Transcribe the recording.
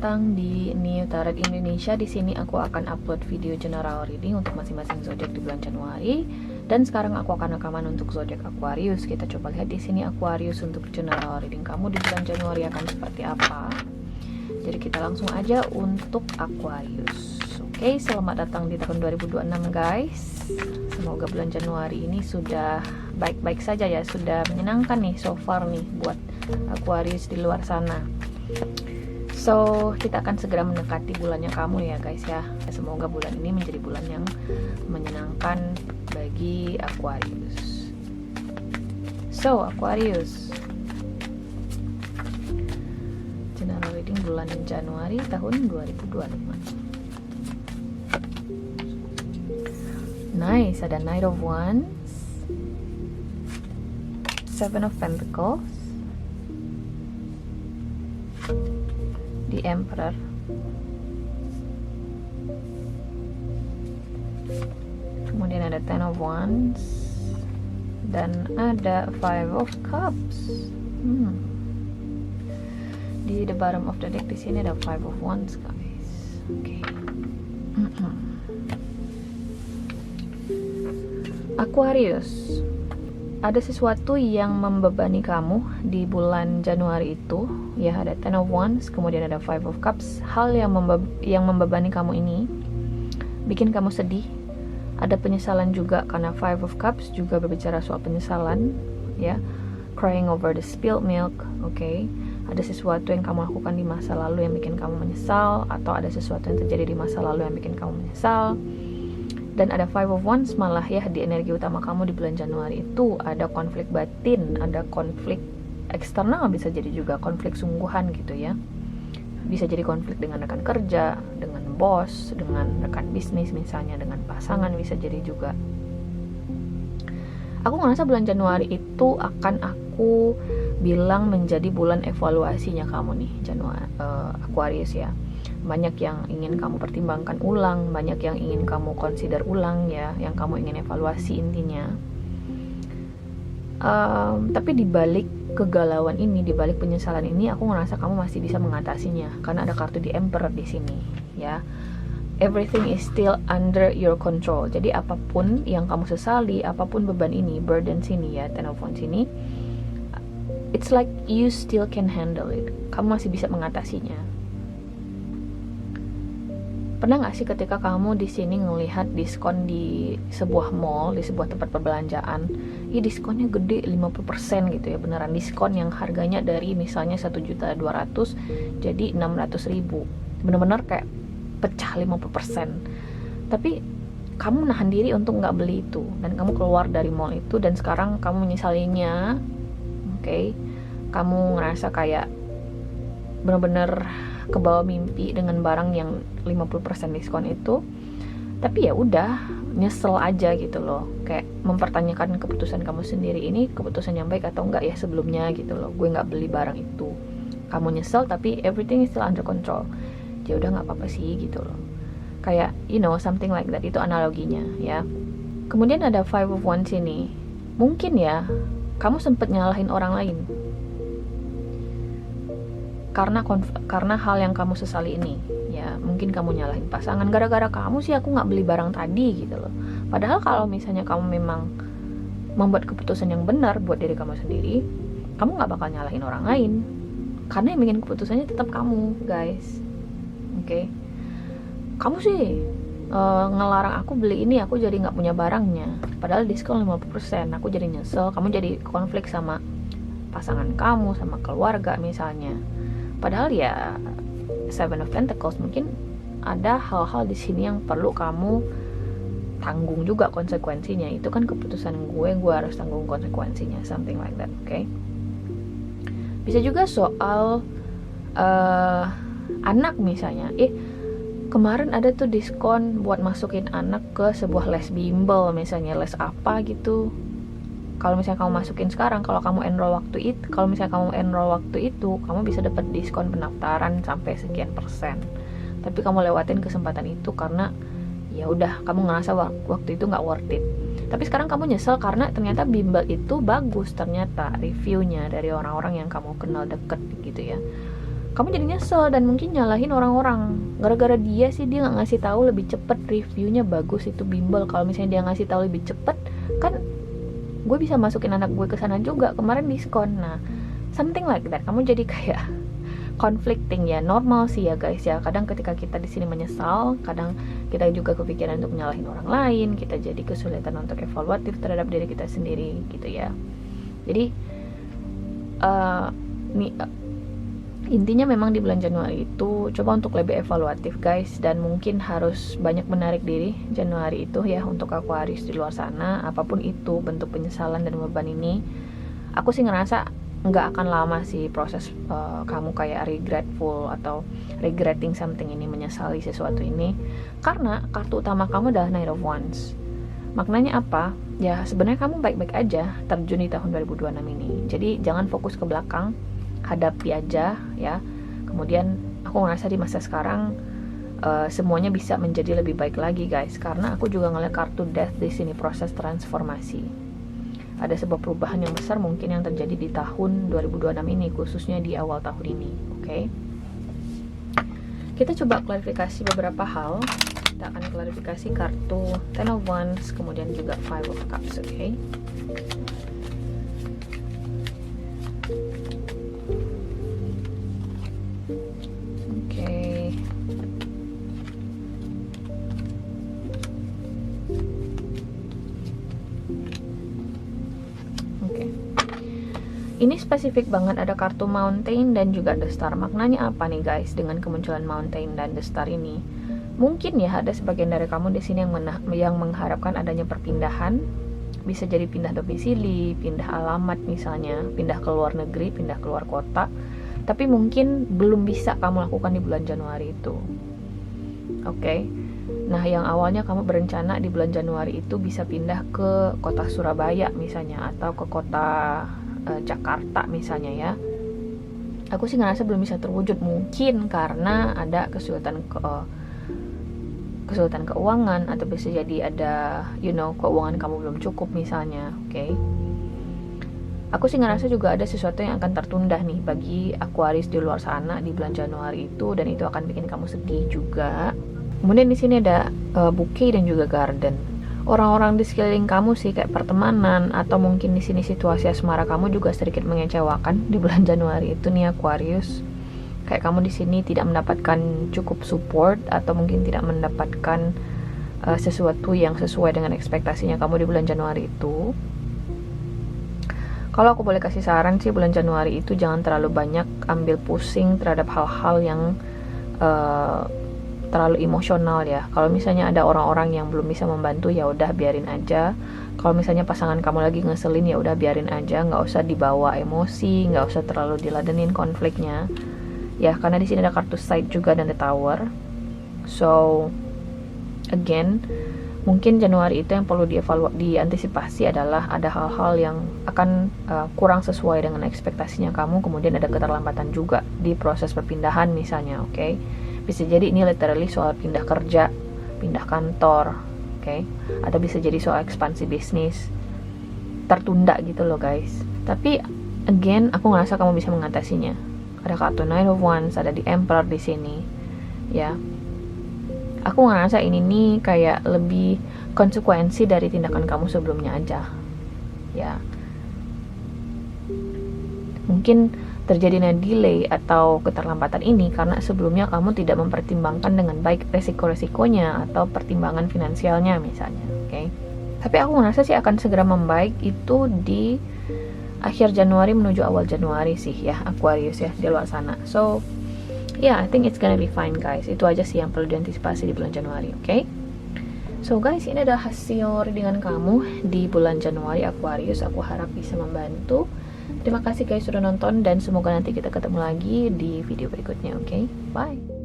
datang di New Tarot Indonesia. Di sini aku akan upload video general reading untuk masing-masing zodiak di bulan Januari. Dan sekarang aku akan rekaman untuk zodiak Aquarius. Kita coba lihat di sini Aquarius untuk general reading kamu di bulan Januari akan seperti apa. Jadi kita langsung aja untuk Aquarius. Oke, selamat datang di tahun 2026 guys. Semoga bulan Januari ini sudah baik-baik saja ya, sudah menyenangkan nih so far nih buat Aquarius di luar sana. So, kita akan segera mendekati bulannya kamu ya guys ya. Semoga bulan ini menjadi bulan yang menyenangkan bagi Aquarius. So, Aquarius, general reading bulan Januari tahun 2025. Nice, ada Knight of Wands, Seven of Pentacles, the Emperor, kemudian ada Ten of Wands, dan ada Five of Cups. Di the bottom of the deck di sini ada Five of Wands guys. Oke. Aquarius, ada sesuatu yang membebani kamu di bulan Januari itu ya. Ada Ten of Wands, kemudian ada Five of Cups. Hal yang membebani kamu ini bikin kamu sedih. Ada penyesalan juga karena Five of Cups juga berbicara soal penyesalan ya. Crying over the spilled milk. Oke. Ada sesuatu yang kamu lakukan di masa lalu yang bikin kamu menyesal, atau ada sesuatu yang terjadi di masa lalu yang bikin kamu menyesal. Dan ada Five of Wands malah ya, di energi utama kamu di bulan Januari itu ada konflik batin, ada konflik eksternal, bisa jadi juga konflik sungguhan gitu ya. Bisa jadi konflik dengan rekan kerja, dengan bos, dengan rekan bisnis misalnya, dengan pasangan bisa jadi juga. Aku ngerasa bulan Januari itu akan aku bilang menjadi bulan evaluasinya kamu nih Aquarius ya. Banyak yang ingin kamu pertimbangkan ulang, banyak yang ingin kamu consider ulang ya, yang kamu ingin evaluasi intinya. Tapi di balik kegalauan ini, di balik penyesalan ini, aku ngerasa kamu masih bisa mengatasinya karena ada kartu di Emperor di sini ya. Everything is still under your control. Jadi apapun yang kamu sesali, apapun beban ini, burden sini ya, Ten of Wands ini, it's like you still can handle it. Kamu masih bisa mengatasinya. Pernah nggak sih ketika kamu di sini ngelihat diskon di sebuah mall, di sebuah tempat perbelanjaan, ya diskonnya gede 50% gitu ya, beneran diskon yang harganya dari misalnya 1.200.000 jadi 600.000, bener-bener kayak pecah 50%. Tapi kamu nahan diri untuk nggak beli itu, dan kamu keluar dari mall itu, dan sekarang kamu menyesalinya. Oke, kamu ngerasa kayak bener-bener kebawa mimpi dengan barang yang 50% diskon itu. Tapi ya udah, nyesel aja gitu loh, kayak mempertanyakan keputusan kamu sendiri, ini keputusan yang baik atau enggak ya sebelumnya gitu loh. Gue nggak beli barang itu. Kamu nyesel tapi everything is still under control. Ya udah, nggak apa-apa sih gitu loh. Kayak something like that, itu analoginya ya. Kemudian ada Five of Wands ini. Mungkin ya kamu sempet nyalahin orang lain karena hal yang kamu sesali ini ya. Mungkin kamu nyalahin pasangan, gara-gara kamu sih aku nggak beli barang tadi gitu loh. Padahal kalau misalnya kamu memang membuat keputusan yang benar buat diri kamu sendiri, kamu nggak bakal nyalahin orang lain, karena yang bikin keputusannya tetap kamu guys. Oke. Kamu sih ngelarang aku beli ini, aku jadi nggak punya barangnya, padahal diskon 50%, aku jadi nyesel. Kamu jadi konflik sama pasangan kamu, sama keluarga misalnya. Padahal ya Seven of Pentacles, mungkin ada hal-hal di sini yang perlu kamu tanggung juga konsekuensinya. Itu kan keputusan gue harus tanggung konsekuensinya, something like that. Oke. Bisa juga soal anak misalnya. Kemarin ada tuh diskon buat masukin anak ke sebuah les bimbel misalnya, les apa gitu. Kalau misalnya kamu masukin sekarang, kalau misalnya kamu enroll waktu itu, kamu bisa dapat diskon pendaftaran sampai sekian persen. Tapi kamu lewatin kesempatan itu karena ya udah, kamu ngerasa waktu itu nggak worth it. Tapi sekarang kamu nyesel karena ternyata bimbel itu bagus, ternyata reviewnya dari orang-orang yang kamu kenal deket gitu ya. kamu jadi nyesel dan mungkin nyalahin orang-orang. Gara-gara dia sih, dia nggak ngasih tahu lebih cepet, reviewnya bagus itu bimbel. Kalau misalnya dia ngasih tahu lebih cepet, kan gue bisa masukin anak gue ke sana juga, kemarin diskon. Nah, something like that. Kamu jadi kayak conflicting ya, normal sih ya guys ya. Kadang ketika kita di sini menyesal, kadang kita juga kepikiran untuk nyalahin orang lain, kita jadi kesulitan untuk evaluatif terhadap diri kita sendiri gitu ya. Jadi intinya memang di bulan Januari itu coba untuk lebih evaluatif guys, dan mungkin harus banyak menarik diri Januari itu ya untuk Aquarius di luar sana. Apapun itu bentuk penyesalan dan beban ini, aku sih ngerasa nggak akan lama sih proses kamu kayak regretful atau regretting something ini, menyesali sesuatu ini, karena kartu utama kamu adalah Knight of Wands. Maknanya apa? Ya sebenarnya kamu baik-baik aja terjun di tahun 2026 ini. Jadi jangan fokus ke belakang, hadapi aja ya. Kemudian aku ngerasa di masa sekarang semuanya bisa menjadi lebih baik lagi guys, karena aku juga ngeliat kartu Death di sini, proses transformasi. Ada sebuah perubahan yang besar mungkin yang terjadi di tahun 2026 ini, khususnya di awal tahun ini. Oke. Kita coba klarifikasi beberapa hal. Kita akan klarifikasi kartu Ten of Wands, kemudian juga Five of Cups. Oke. Ini spesifik banget, ada kartu Mountain dan juga The Star. Maknanya apa nih guys dengan kemunculan Mountain dan The Star ini? Mungkin ya ada sebagian dari kamu di sini yang mengharapkan adanya perpindahan. Bisa jadi pindah domisili, pindah alamat misalnya, pindah ke luar negeri, pindah ke luar kota. Tapi mungkin belum bisa kamu lakukan di bulan Januari itu. Oke. Nah, yang awalnya kamu berencana di bulan Januari itu bisa pindah ke kota Surabaya misalnya, atau ke kota Jakarta misalnya ya. Aku sih ngerasa belum bisa terwujud, mungkin karena ada kesulitan keuangan, atau bisa jadi ada keuangan kamu belum cukup misalnya. Oke. Aku sih ngerasa juga ada sesuatu yang akan tertunda nih bagi Aquarius di luar sana di bulan Januari itu, dan itu akan bikin kamu sedih juga. Kemudian di sini ada bouquet dan juga garden. Orang-orang di sekeliling kamu sih kayak pertemanan, atau mungkin di sini situasi asmara kamu juga sedikit mengecewakan di bulan Januari itu nih Aquarius. Kayak kamu di sini tidak mendapatkan cukup support, atau mungkin tidak mendapatkan sesuatu yang sesuai dengan ekspektasinya kamu di bulan Januari itu. Kalau aku boleh kasih saran sih, bulan Januari itu jangan terlalu banyak ambil pusing terhadap hal-hal yang terlalu emosional ya. Kalau misalnya ada orang-orang yang belum bisa membantu, ya udah biarin aja. Kalau misalnya pasangan kamu lagi ngeselin, ya udah biarin aja, nggak usah dibawa emosi, nggak usah terlalu diladenin konfliknya. Ya, karena di sini ada kartu Side juga dan The Tower. So, again, mungkin Januari itu yang perlu diantisipasi adalah ada hal-hal yang akan kurang sesuai dengan ekspektasinya kamu, kemudian ada keterlambatan juga di proses perpindahan misalnya, oke? Bisa jadi ini literally soal pindah kerja, pindah kantor, oke? Atau bisa jadi soal ekspansi bisnis, tertunda gitu loh guys. Tapi again, aku ngerasa kamu bisa mengatasinya. Ada kartu Knight of Wands, ada di Emperor di sini, ya. Aku ngerasa ini nih kayak lebih konsekuensi dari tindakan kamu sebelumnya aja, ya. Mungkin terjadinya delay atau keterlambatan ini karena sebelumnya kamu tidak mempertimbangkan dengan baik resiko-resikonya atau pertimbangan finansialnya misalnya, oke? Tapi aku ngerasa sih akan segera membaik itu di akhir Januari menuju awal Januari sih ya Aquarius ya di luar sana. So yeah, I think it's gonna be fine guys. Itu aja sih yang perlu diantisipasi di bulan Januari, oke? So guys, ini adalah hasil readingan kamu di bulan Januari Aquarius. Aku harap bisa membantu. Terima kasih guys sudah nonton, dan semoga nanti kita ketemu lagi di video berikutnya, oke? Bye!